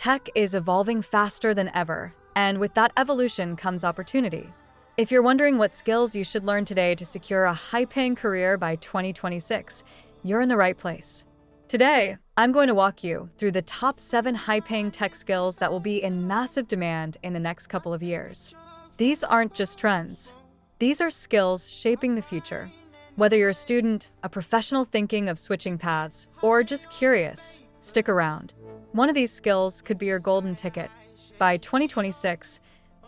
Tech is evolving faster than ever, and with that evolution comes opportunity. If you're wondering what skills you should learn today to secure a high-paying career by 2026, you're in the right place. Today, I'm going to walk you through the top 7 high-paying tech skills that will be in massive demand in the next couple of years. These aren't just trends. These are skills shaping the future. Whether you're a student, a professional thinking of switching paths, or just curious, stick around. One of these skills could be your golden ticket. By 2026,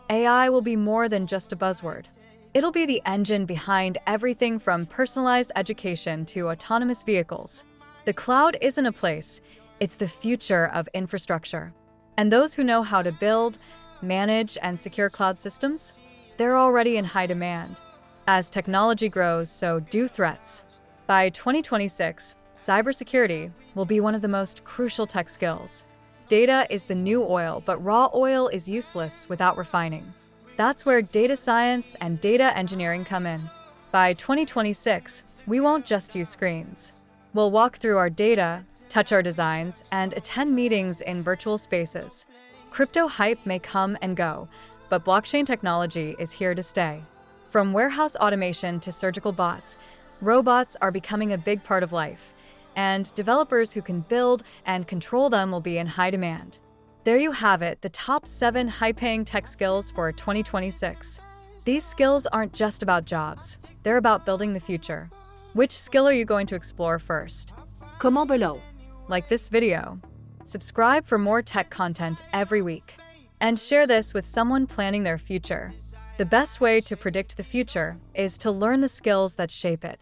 AI will be more than just a buzzword. It'll be the engine behind everything from personalized education to autonomous vehicles. The cloud isn't a place, it's the future of infrastructure. And those who know how to build, manage, and secure cloud systems, they're already in high demand. As technology grows, so do threats. By 2026, cybersecurity will be one of the most crucial tech skills. Data is the new oil, but raw oil is useless without refining. That's where data science and data engineering come in. By 2026, we won't just use screens. We'll walk through our data, touch our designs, and attend meetings in virtual spaces. Crypto hype may come and go, but blockchain technology is here to stay. From warehouse automation to surgical bots, robots are becoming a big part of life, and developers who can build and control them will be in high demand. There you have it, the top 7 high-paying tech skills for 2026. These skills aren't just about jobs, they're about building the future. Which skill are you going to explore first? Comment below. Like this video. Subscribe for more tech content every week. And share this with someone planning their future. The best way to predict the future is to learn the skills that shape it.